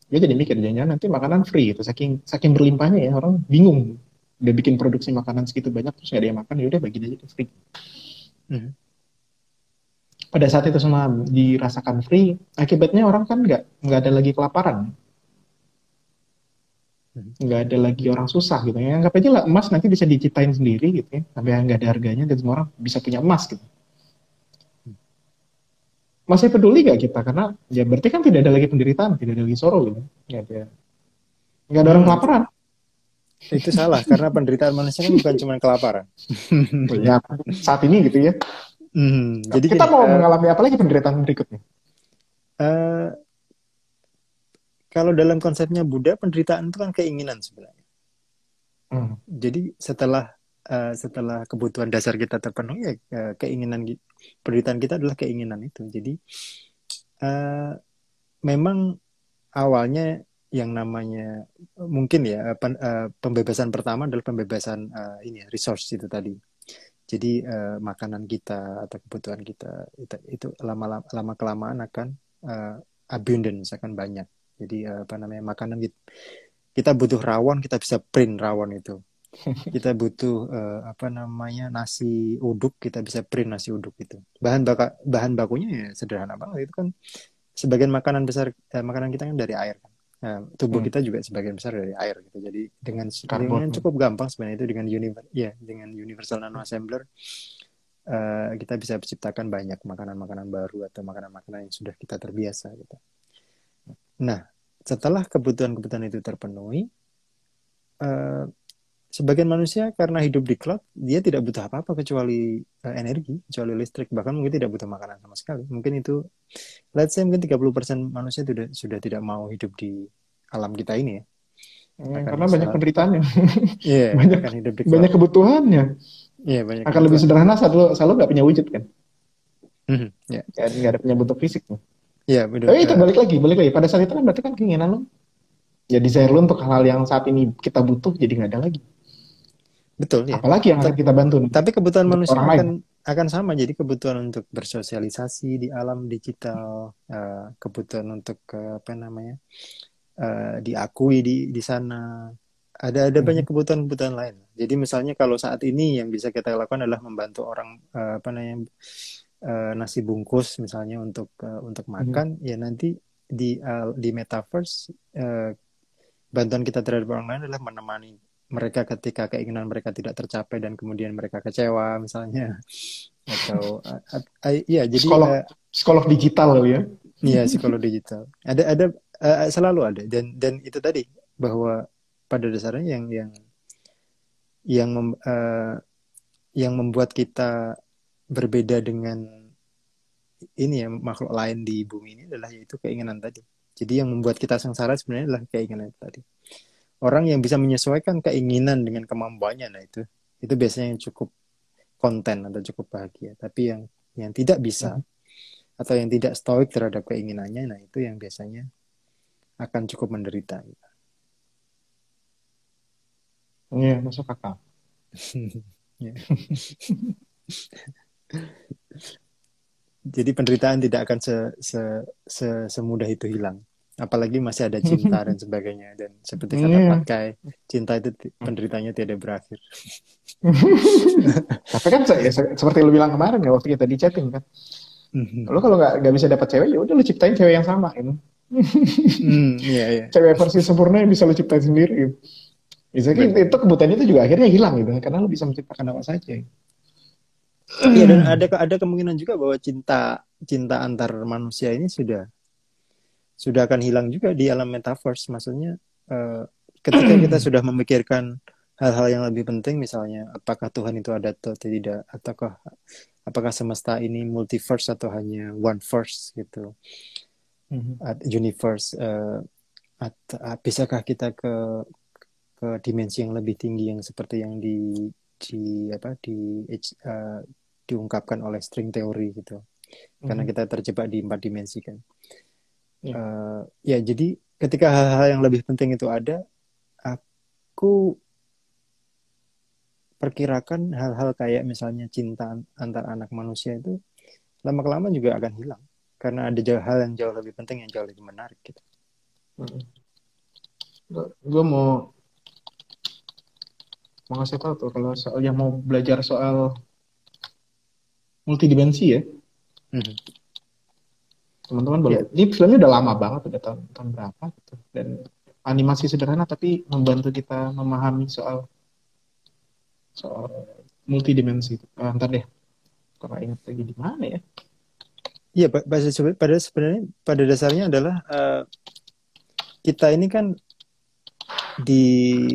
Gue jadi mikir, jangan-jangan nanti makanan free gitu. Saking berlimpahnya ya, orang bingung. Udah bikin produksi makanan segitu banyak, terus nggak ada yang makan, ya udah bagiin aja ke free. Hmm. Pada saat itu semua dirasakan free, akibatnya orang kan nggak ada lagi kelaparan, Hmm. nggak ada lagi orang susah gitu ya. Anggap aja lah emas nanti bisa diciptain sendiri gitu ya, sampai nggak ada harganya dan semua orang bisa punya emas gitu. Masih peduli nggak kita? Karena ya berarti kan tidak ada lagi penderitaan, tidak ada lagi sorrow gitu, nggak ada orang Hmm. kelaparan. Itu salah karena penderitaan manusia kan bukan cuma kelaparan. Ya saat ini gitu ya. Jadi Kita gini, mau mengalami apa lagi penderitaan berikutnya? uh, kalau dalam konsepnya Buddha, penderitaan itu kan keinginan sebenarnya. Hmm. Jadi setelah kebutuhan dasar kita terpenuhi, ya penderitaan kita adalah keinginan itu. Jadi uh, memang awalnya yang namanya mungkin ya pembebasan pertama adalah pembebasan resource itu tadi. Jadi makanan kita atau kebutuhan kita itu lama kelamaan akan abundance, akan banyak. Jadi makanan kita butuh rawon, kita bisa print rawon itu. Kita butuh nasi uduk, kita bisa print nasi uduk itu. Bahan bakunya ya sederhana banget, itu kan sebagian makanan kita kan dari air kan. Nah, tubuh kita juga sebagian besar dari air gitu. Jadi dengan Karbon. cukup gampang sebenarnya itu dengan universal nano assembler kita bisa menciptakan banyak makanan-makanan baru atau makanan-makanan yang sudah kita terbiasa gitu. Nah, setelah kebutuhan-kebutuhan itu terpenuhi, uh, sebagian manusia karena hidup di cloud, dia tidak butuh apa-apa kecuali energi, kecuali listrik, bahkan mungkin tidak butuh makanan sama sekali. Mungkin itu, let's say mungkin 30% manusia sudah tidak mau hidup di alam kita ini ya. Karena banyak penderitaannya. banyak akan hidup di banyak cloud. kebutuhannya. Iya, banyak Akan lebih kebutuhan. sederhana selalu nggak punya wujud kan. Ya. Nggak ada punya bentuk fisik. Iya, betul. Tapi itu balik lagi. Pada saat itu kan berarti kan keinginan lo, ya desire lo untuk hal-hal yang saat ini kita butuh jadi nggak ada lagi. Betul ya. Apalagi yang akan kita bantu Tapi kebutuhan untuk manusia orang lain. akan sama. Jadi kebutuhan untuk bersosialisasi di alam digital, kebutuhan untuk diakui di sana. Ada banyak kebutuhan-kebutuhan lain. Jadi misalnya kalau saat ini yang bisa kita lakukan adalah membantu orang apa namanya nasi bungkus misalnya untuk makan, ya nanti di metaverse bantuan kita terhadap orang lain adalah menemani mereka ketika keinginan mereka tidak tercapai dan kemudian mereka kecewa misalnya atau ya jadi psikolog digital kali ya. Iya, psikolog digital. Selalu ada dan itu tadi bahwa pada dasarnya yang mem, uh, yang membuat kita berbeda dengan ini ya makhluk lain di bumi ini adalah yaitu keinginan tadi. Jadi yang membuat kita sengsara sebenarnya adalah keinginan tadi. Orang yang bisa menyesuaikan keinginan dengan kemampuannya, nah itu biasanya yang cukup konten atau cukup bahagia. Tapi yang tidak bisa atau yang tidak stoik terhadap keinginannya, nah itu yang biasanya akan cukup menderita. Iya, masuk akal. Jadi penderitaan tidak akan semudah itu hilang. Apalagi masih ada cinta dan sebagainya. Dan seperti kata Patkai, cinta itu penderitanya tidak berakhir. Tapi kan ya, seperti lu bilang kemarin ya waktu kita di chatting kan. Lu kalau nggak bisa dapat cewek, ya udah lu ciptain cewek yang sama gitu. Iya. Cewek versi sempurna yang bisa lu ciptain sendiri gitu. Misalnya itu kebutuhan itu juga akhirnya hilang gitu karena lu bisa menciptakan apa saja. Iya, dan ada kemungkinan juga bahwa cinta antar manusia ini sudah akan hilang juga di alam metaverse. Maksudnya ketika kita sudah memikirkan hal-hal yang lebih penting, misalnya apakah Tuhan itu ada atau tidak, ataukah apakah semesta ini multiverse atau hanya one verse gitu, universe, bisakah kita ke dimensi yang lebih tinggi yang seperti yang diungkapkan oleh string teori gitu, karena kita terjebak di 4 dimensi kan. Ya jadi ketika hal-hal yang lebih penting itu ada, aku perkirakan hal-hal kayak misalnya cinta antar anak manusia itu lama-kelamaan juga akan hilang karena ada hal yang jauh lebih penting, yang jauh lebih menarik gitu. Gue mau ngasih tahu tuh kalau yang mau belajar soal multidimensi ya, teman-teman boleh. Ini filmnya udah lama banget, udah tahun berapa gitu, dan animasi sederhana tapi membantu kita memahami soal multidimensi. Ntar deh, kalau ingat lagi di mana ya? Iya, sebenarnya pada dasarnya adalah kita ini kan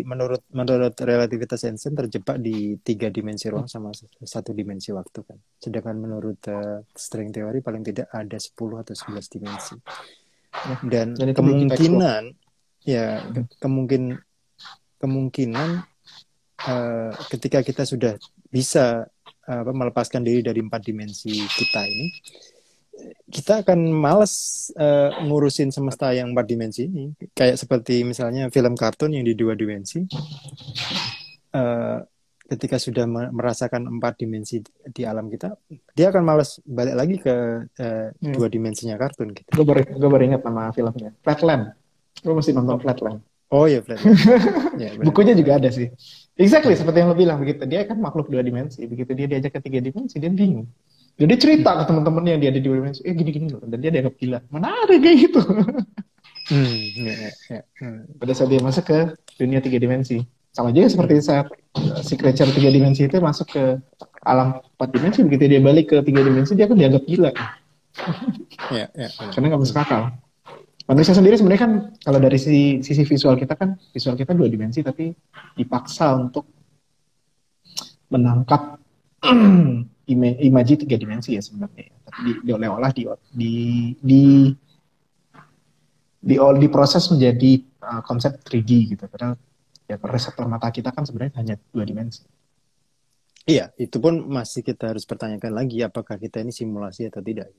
menurut relativitas Einstein terjebak di 3 dimensi ruang sama 1 dimensi waktu kan. Sedangkan menurut string teori paling tidak ada 10 atau 11 dimensi. Dan kemungkinan kemungkinan ketika kita sudah bisa melepaskan diri dari 4 dimensi kita ini, kita akan malas ngurusin semesta yang 4 dimensi ini. Kayak seperti misalnya film kartun yang di 2 dimensi. Ketika sudah merasakan 4 dimensi di alam kita, dia akan malas balik lagi ke 2 dimensinya kartun gitu. Gue baru ingat nama filmnya, Flatland. Gue mesti nonton Flatland. Oh iya, Flatland. Bukunya juga ada sih. Exactly seperti yang lo bilang begitu. Dia kan makhluk 2 dimensi. Begitu dia diajak ke 3 dimensi, dia bingung. Jadi cerita ke teman-temannya yang dia ada di 2 dimensi, gini-gini loh. Dan dia dianggap gila. Mana ada kayak gitu. Pada saat dia masuk ke dunia 3 dimensi. Sama juga seperti saat si creature 3 dimensi itu masuk ke alam 4 dimensi. Begitu dia balik ke 3 dimensi, dia kan dianggap gila. Karena nggak masuk akal. Manusia sendiri sebenarnya kan, kalau dari sisi visual kita 2 dimensi, tapi dipaksa untuk menangkap imaji 3 dimensi ya sebenarnya, tapi diolah diproses menjadi konsep 3D gitu, karena ya reseptor mata kita kan sebenarnya hanya 2 dimensi. Iya, itu pun masih kita harus pertanyakan lagi apakah kita ini simulasi atau tidak.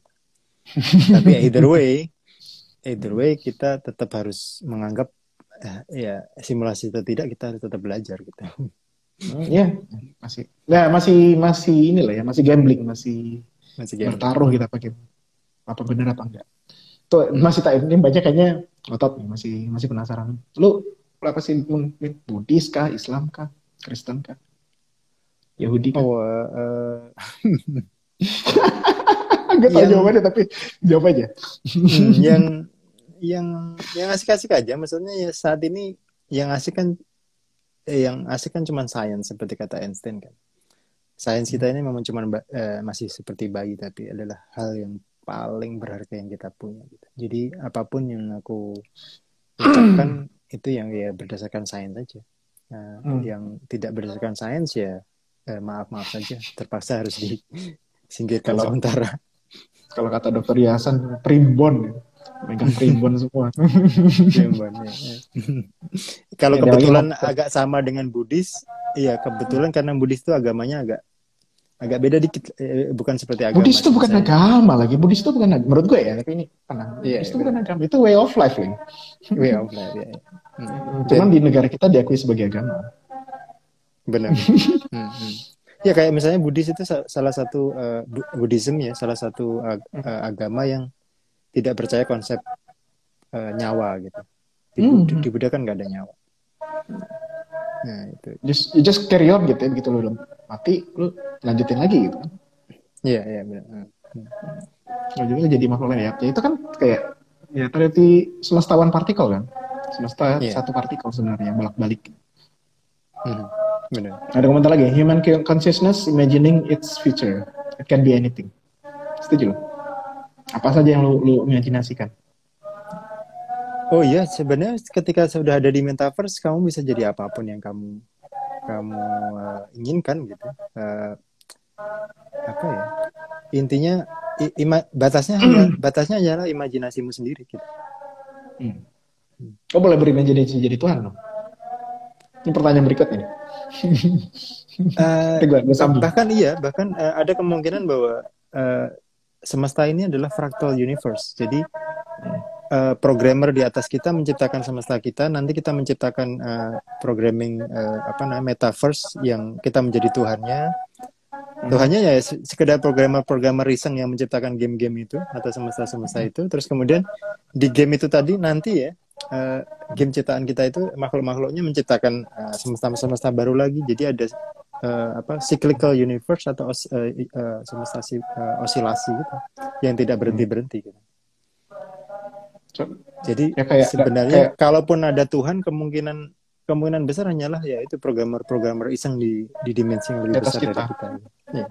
Tapi either way kita tetap harus menganggap ya simulasi atau tidak, kita harus tetap belajar gitu. Iya, masih inilah ya, masih gambling, masih bertaruh kita pakai apa benar apa enggak. Tuh masih tak ini baca kayaknya Otot nih, masih masih penasaran. Lu apa sih? Buddhis kah, Islam kah, Kristen kah, Yahudi kah? Oh, Gak tau yang jawabannya tapi jawab aja. hmm, yang yang asik-asik aja. Maksudnya ya saat ini yang asik kan cuma sains seperti kata Einstein kan. Sains kita ini memang cuma masih seperti bayi, tapi adalah hal yang paling berharga yang kita punya gitu. Jadi apapun yang aku ucapkan itu yang ya berdasarkan sains saja. Nah, Hmm. yang tidak berdasarkan sains ya maaf saja, terpaksa harus disingkirkan Kalau sementara. kalau kata dokter Yasan, primbon, megang primbon semua. Primbon, ya. Kalau Ini ada lagi kebetulan ngomong. agak sama dengan Buddhis, iya kebetulan karena Buddhis itu agamanya agak agak beda dikit, bukan seperti Buddhis agama itu sih bukan misalnya. agama lagi. Buddhis itu bukan agama. Menurut gue ya, tapi ini tenang. Iya, Buddhis iya itu bukan benar. agama. Itu way of life, Lin. Way of life ya. Ya. Hmm. Cuman Dan di negara kita diakui sebagai agama. benar-benar. Hmm, hmm. Ya kayak misalnya Buddhis itu salah satu Buddhism ya, salah satu agama yang tidak percaya konsep nyawa gitu. Di Hmm. Buddha kan nggak ada nyawa. Nah itu. You just carry on gitu ya. Begitu lu udah mati, lu lanjutin lagi gitu kan. Iya, iya benar. Hmm. Lu juga jadi makhluk lain ya. Ya itu kan kayak ya terjadi semestawan partikel kan. Semesta Iya. satu partikel sebenarnya bolak-balik. Hmm. Benar. Ada komentar lagi. Human consciousness imagining its future. It can be anything. Setuju lo? Apa saja yang lu imajinasikan? Oh iya, sebenarnya ketika sudah ada di metaverse, kamu bisa jadi apapun yang kamu kamu inginkan gitu. Uh, Apa ya? Intinya batasnya adalah imajinasimu sendiri gitu. Hmm. Oh boleh berimajinasi jadi Tuhan dong? Ini pertanyaan berikutnya nih. Uh, Nanti gue sambung. bahkan ada kemungkinan bahwa uh, semesta ini adalah fractal universe. Jadi programmer di atas kita menciptakan semesta kita, nanti kita menciptakan programming apa namanya metaverse yang kita menjadi Tuhannya. Tuhannya ya sekedar programmer-programmer iseng yang menciptakan game-game itu atau semesta-semesta itu. Terus kemudian di game itu tadi nanti ya game ciptaan kita itu makhluk-makhluknya menciptakan semesta-semesta baru lagi. Jadi ada apa cyclical universe atau semesta osilasi gitu yang tidak berhenti-berhenti gitu. Jadi Ya kayak sebenarnya kalaupun ada Tuhan kemungkinan besar hanyalah ya itu programmer iseng di dimensi yang di lebih atas besar dari kita. kita. Ya.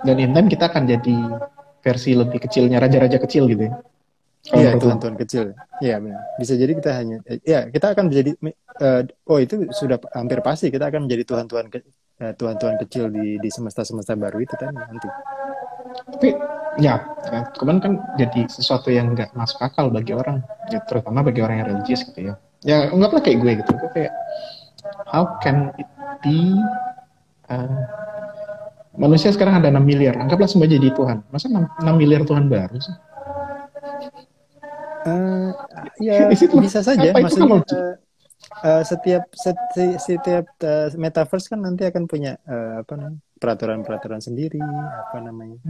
Dan in time kita akan jadi versi lebih kecilnya raja-raja kecil gitu ya. Kalau Iya, menurut lo. Tuhan-Tuhan kecil. Iya, benar. Bisa jadi kita hanya ya, kita akan menjadi oh itu sudah hampir pasti kita akan menjadi Tuhan-Tuhan kecil di semesta-semesta baru itu kan nanti. Tapi ya, kemarin kan jadi sesuatu yang nggak masuk akal bagi orang, ya, terutama bagi orang yang religius gitu ya. Ya anggaplah kayak gue gitu, gue kayak how can it be uh, manusia sekarang ada 6 miliar, anggaplah semua jadi Tuhan. Masa 6 miliar Tuhan baru sih? Uh, ya Di situ bisa saja. apa itu kan Maksudnya logik? setiap metaverse kan nanti akan punya apa namanya peraturan-peraturan sendiri, apa namanya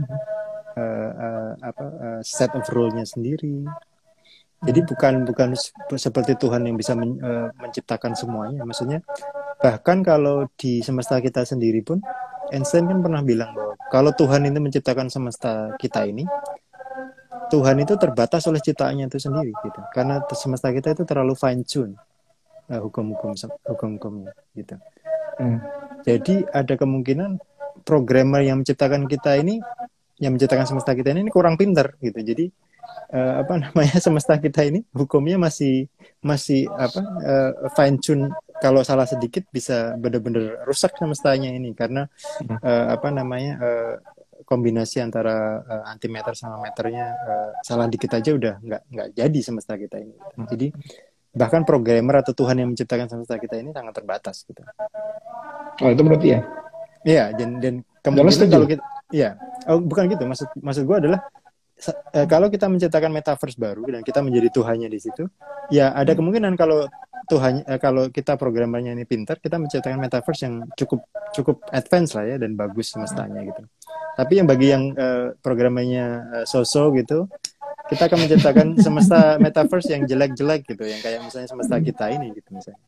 set of rule-nya sendiri. Jadi bukan seperti Tuhan yang bisa menciptakan semuanya. Maksudnya bahkan kalau di semesta kita sendiri pun Einstein kan pernah bilang bahwa kalau Tuhan itu menciptakan semesta kita ini, Tuhan itu terbatas oleh ciptaannya itu sendiri gitu. Karena semesta kita itu terlalu fine tune hukum-hukumnya gitu. Jadi ada kemungkinan programmer yang menciptakan kita ini, yang menciptakan semesta kita ini kurang pintar gitu. Jadi apa namanya semesta kita ini hukumnya masih apa fine tune. Kalau salah sedikit bisa benar-benar rusak semestanya ini karena apa namanya kombinasi antara antimatter sama matternya salah dikit aja udah nggak jadi semesta kita ini. Jadi bahkan programmer atau Tuhan yang menciptakan semesta kita ini sangat terbatas gitu. Oh itu berarti ya? Iya, dan kemungkinan kalau kita, ya, bukan gitu. Maksud gue adalah kalau kita menciptakan metaverse baru dan kita menjadi Tuhannya di situ, ya ada kemungkinan kalau kalau kita programmernya ini pintar, kita menciptakan metaverse yang cukup advance lah ya dan bagus semestanya gitu. Tapi yang bagi yang programmernya so-so gitu, kita akan menciptakan semesta metaverse yang jelek-jelek gitu, yang kayak misalnya semesta kita ini gitu misalnya.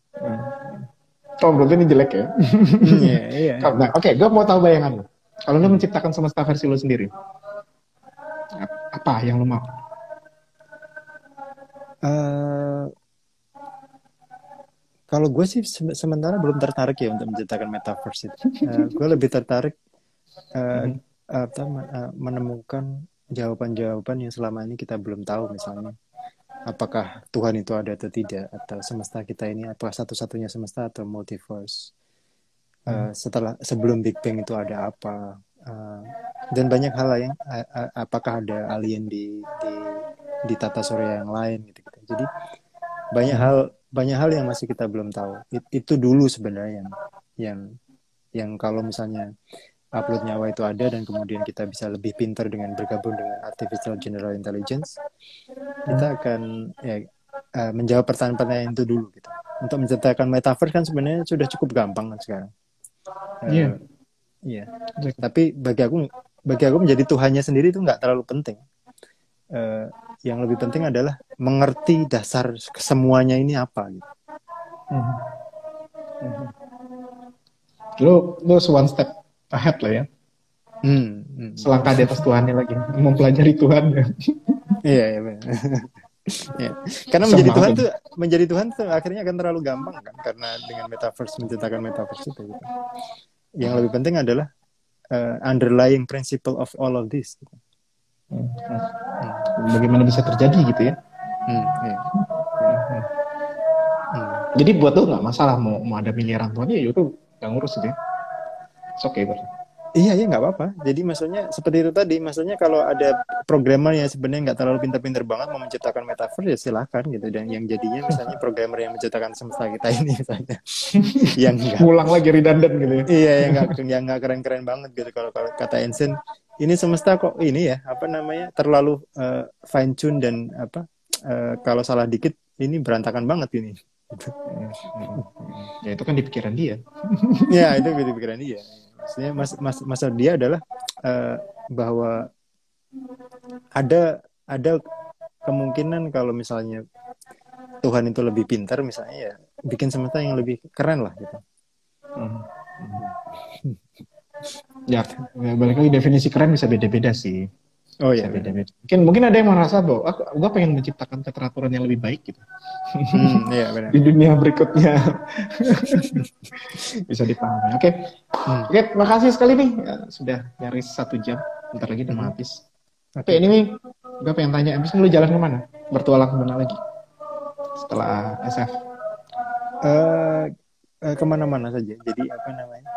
Oh, berarti ini jelek ya? Iya, iya. Nah, oke, gue mau tahu bayangan lo. Kalau lo Hmm. menciptakan semesta versi lo sendiri, apa yang lo mau? Eh, Kalau gue sih sementara belum tertarik ya untuk menciptakan metaverse itu. Gue lebih tertarik Mhm. menemukan jawaban-jawaban yang selama ini kita belum tahu, misalnya apakah Tuhan itu ada atau tidak, atau semesta kita ini apakah satu-satunya semesta atau multiverse. Sebelum Big Bang itu ada apa? Dan banyak hal lain. Apakah ada alien di tata surya yang lain gitu. Jadi banyak hal yang masih kita belum tahu. Itu dulu sebenarnya yang yang kalau misalnya upload nyawa itu ada dan kemudian kita bisa lebih pintar dengan bergabung dengan artificial general intelligence, kita akan menjawab pertanyaan-pertanyaan itu dulu gitu. Untuk menciptakan metaverse kan sebenarnya sudah cukup gampang kan sekarang. Iya. Iya. Tapi bagi aku menjadi Tuhannya sendiri itu nggak terlalu penting. Yang lebih penting adalah mengerti dasar kesemuanya ini apa gitu. Lo one step ahead lah ya. Selangkah di atas Tuhannya lagi, mempelajari Tuhan ya. Iya, iya benar. Ya. Karena menjadi Tuhan tuh akhirnya akan terlalu gampang kan, karena dengan metaverse, menciptakan metaverse itu gitu. Yang lebih penting adalah underlying principle of all of this gitu. Bagaimana bisa terjadi gitu ya. Iya. Jadi buat lo nggak masalah mau ada miliaran Tuhan ya itu nggak ngurus gitu ya. It's okay berarti. Iya, nggak apa-apa. Jadi maksudnya seperti itu tadi. Maksudnya kalau ada programmer yang sebenarnya nggak terlalu pintar-pintar banget mau menciptakan metaverse, ya silakan gitu. Dan yang jadinya misalnya programmer yang menciptakan semesta kita ini misalnya, yang nggak ngulang lagi redundant gitu ya. Iya, yang nggak keren-keren banget gitu. Kalau kata Einstein, ini semesta kok ini ya apa namanya terlalu fine tune dan kalau salah dikit ini berantakan banget ini. Ya itu kan di pikiran dia. Ya itu di pikiran dia. Maksudnya maksud dia adalah bahwa ada kemungkinan kalau misalnya Tuhan itu lebih pintar misalnya, ya bikin semesta yang lebih keren lah gitu. Ya balik lagi definisi keren bisa beda-beda sih. Oh iya. Beda-beda. Mungkin ada yang merasa bahwa gue pengen menciptakan keteraturan yang lebih baik gitu. Iya benar. Di dunia berikutnya bisa dipahami. Oke, makasih sekali nih sudah nyaris 1 jam. Bentar lagi udah mau habis. Oke, ini gue pengen tanya, abis ini lu jalan kemana? Bertualang kemana lagi setelah SF? Kemana-mana saja. Jadi apa namanya?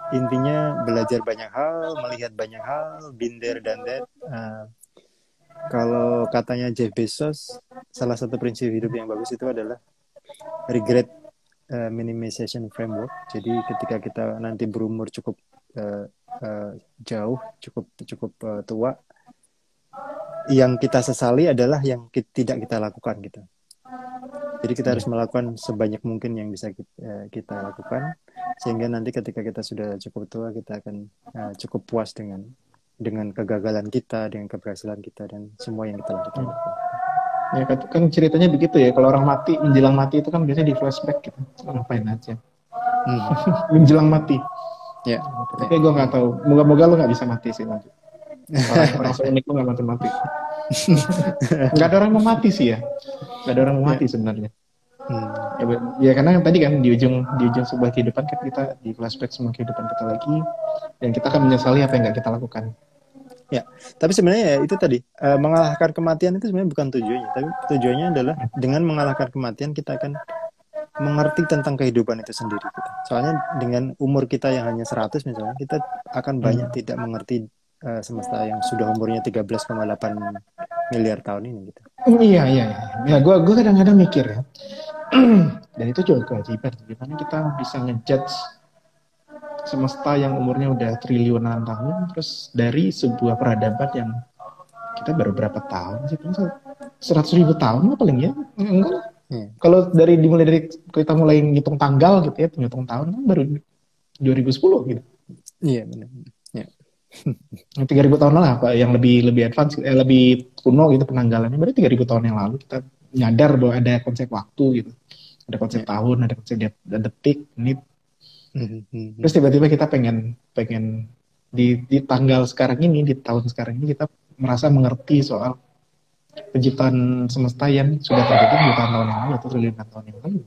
Intinya belajar banyak hal, melihat banyak hal, been there dan that. Kalau katanya Jeff Bezos, salah satu prinsip hidup yang bagus itu adalah regret minimization framework. Jadi ketika kita nanti berumur cukup jauh, cukup tua, yang kita sesali adalah yang tidak kita lakukan gitu. Jadi kita harus melakukan sebanyak mungkin yang bisa kita lakukan, sehingga nanti ketika kita sudah cukup tua, kita akan cukup puas dengan kegagalan kita, dengan keberhasilan kita, dan semua yang kita lakukan. Ya kan ceritanya begitu ya, kalau orang mati, menjelang mati itu kan biasanya di flashback gitu, ngapain aja. Menjelang mati. Ya. Tapi gue nggak tahu, moga-moga lo nggak bisa mati sih nanti. Orang seunik lo nggak mati. Nggak ada orang mau mati sih ya, nggak ada orang mau mati sebenarnya. Ya karena yang tadi kan di ujung sebuah kehidupan kan kita di flashback semua kehidupan kita lagi, dan kita akan menyesali apa yang nggak kita lakukan. Ya, tapi sebenarnya ya itu tadi mengalahkan kematian itu sebenarnya bukan tujuannya, tapi tujuannya adalah dengan mengalahkan kematian kita akan mengerti tentang kehidupan itu sendiri gitu. Soalnya dengan umur kita yang hanya 100 misalnya, kita akan banyak tidak mengerti semesta yang sudah umurnya 13,8 miliar tahun ini gitu. Iya. Ya gue kadang-kadang mikir ya. Dan itu juga kewajiban. Gimana kita bisa ngejudge semesta yang umurnya udah triliunan tahun, terus dari sebuah peradaban yang kita baru berapa tahun sih? 100.000 tahun lah paling ya? Enggak lah. Kalau dimulai dari kita mulai ngitung tanggal gitu ya, ngitung tahun kan baru 2010 gitu. Iya benar. Ya. 3.000 tahun lah, Pak, yang lebih advance, lebih kuno gitu penanggalannya. Berarti 3.000 tahun yang lalu kita nyadar bahwa ada konsep waktu gitu. Ada konsep Ya. tahun, ada konsep detik, menit. Mhm, mhm. Terus tiba-tiba kita pengen pengen di tanggal sekarang ini, di tahun sekarang ini kita merasa mengerti soal penciptaan semesta yang sudah terjadi jutaan tahun yang lalu atau triliunan tahun yang lalu.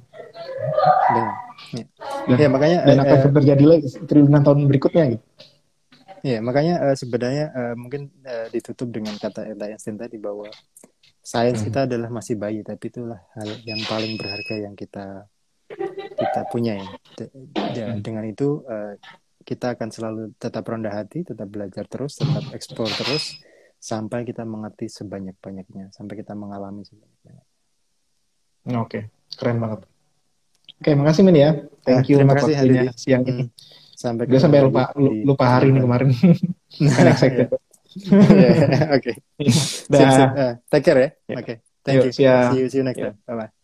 Benar. Ya. Dan Ya, makanya apa yang akan terjadi lagi triliunan tahun berikutnya gitu. sebenarnya mungkin ditutup dengan kata Einstein tadi bahwa sains kita adalah masih bayi, tapi itulah hal yang paling berharga yang kita kita punya ya. Dengan itu kita akan selalu tetap rendah hati, tetap belajar terus, tetap eksplor terus sampai kita mengerti sebanyak-banyaknya, sampai kita mengalami sebanyak-banyaknya. Oke, keren banget. Oke, makasih Min ya. Thank you Terima untuk kasih waktunya Handidi. siang ini. Sampai Gue ketemu sampai lagi lupa di lupa hari ini kesempatan. kemarin. Kan excited. Yeah, oke. Sip, sip. Dah. Take care ya. Ya. Oke. Thank Yuk, you. siap. See you next Ya. time. Bye bye.